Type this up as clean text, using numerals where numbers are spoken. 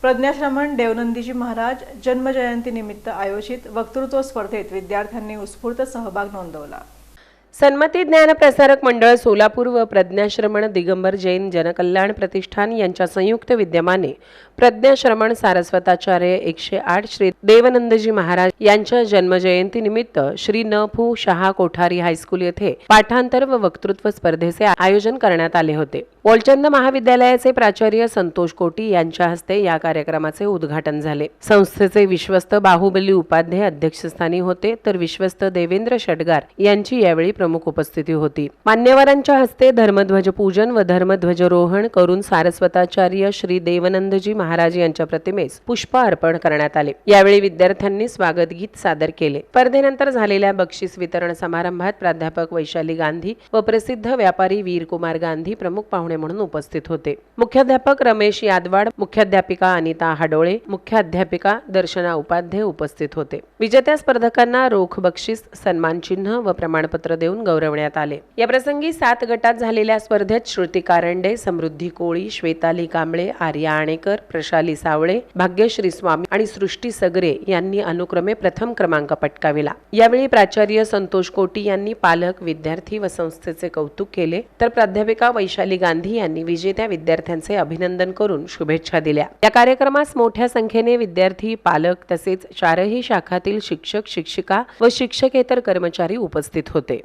प्रज्ञाश्रमण देवनंदीजी महाराज जन्मजयंतीनिमित्त आयोजित वक्तृत्व स्पर्धेत विद्यार्थ्यांनी उत्स्फूर्त सहभाग नोंदवला। सन्मती ज्ञान प्रसारक मंडळ सोलापूर व प्रज्ञाश्रमण दिगंबर जैन जनकल्याण प्रतिष्ठान यांच्या संयुक्त विद्यमाने प्रज्ञाश्रमण सारस्वताचार्य 108 श्री देवनंदजी महाराज यांच्या जन्मजयंतीनिमित्त श्री न.फु. शाह कोठारी हायस्कूल येथे पाठांतर व वक्तृत्व स्पर्धेचे आयोजन करण्यात आले होते। बोलचंद महाविद्यालयाचे प्राचार्य संतोष कोटी यांच्या हस्ते या कार्यक्रमाचे उद्घाटन झाले। संस्थेचे विश्वस्त बाहुबली उपाध्याय अध्यक्षस्थानी होते, तर विश्वस्त देवेंद्र षटगार यांची यावेळी प्रमुख उपस्थिती होती। मान्यवरांच्या हस्ते धर्मध्वज पूजन व धर्मध्वजारोहण करून सारस्वताचार्य श्री देवनंदजी महाराज यांच्या प्रतिमेस पुष्प अर्पण करण्यात आले। यावेळी विद्यार्थ्यांनी स्वागत गीत सादर केले। स्पर्धेनंतर झालेल्या बक्षीस वितरण समारंभात प्राध्यापक वैशाली गांधी व प्रसिद्ध व्यापारी वीरकुमार गांधी प्रमुख पाहुणे म्हणून उपस्थित होते। मुख्याध्यापक रमेश यादवाड, मुख्याध्यापिका अनिता हाडोळे, मुख्याध्यापिका दर्शना उपाध्याय उपस्थित होते। विजेत्या स्पर्धकांना रोख बक्षीस, सन्मान चिन्ह व प्रमाणपत्र देऊन गौरवण्यात आले। या प्रसंगी 7 गटात झालेल्या स्पर्धेत श्रुती कारंडे, समृद्धी कोळी, श्वेताली कांबळे, आर्या आणेकर, प्रशाली सावळे, भाग्यश्री स्वामी आणि सृष्टी सगरे यांनी अनुक्रमे प्रथम क्रमांक पटकाविला। यावेळी प्राचार्य संतोष कोटी यांनी पालक, विद्यार्थी व संस्थेचे कौतुक केले, तर प्राध्यापिका वैशाली गांधी यांनी विजेत्या विद्यार्थ्यांचे अभिनंदन करून शुभेच्छा दिल्या। या कार्यक्रमास मोठ्या संख्येने विद्यार्थी, पालक तसेच 4ही शाखातील शिक्षक, शिक्षिका व शिक्षकेतर कर्मचारी उपस्थित होते।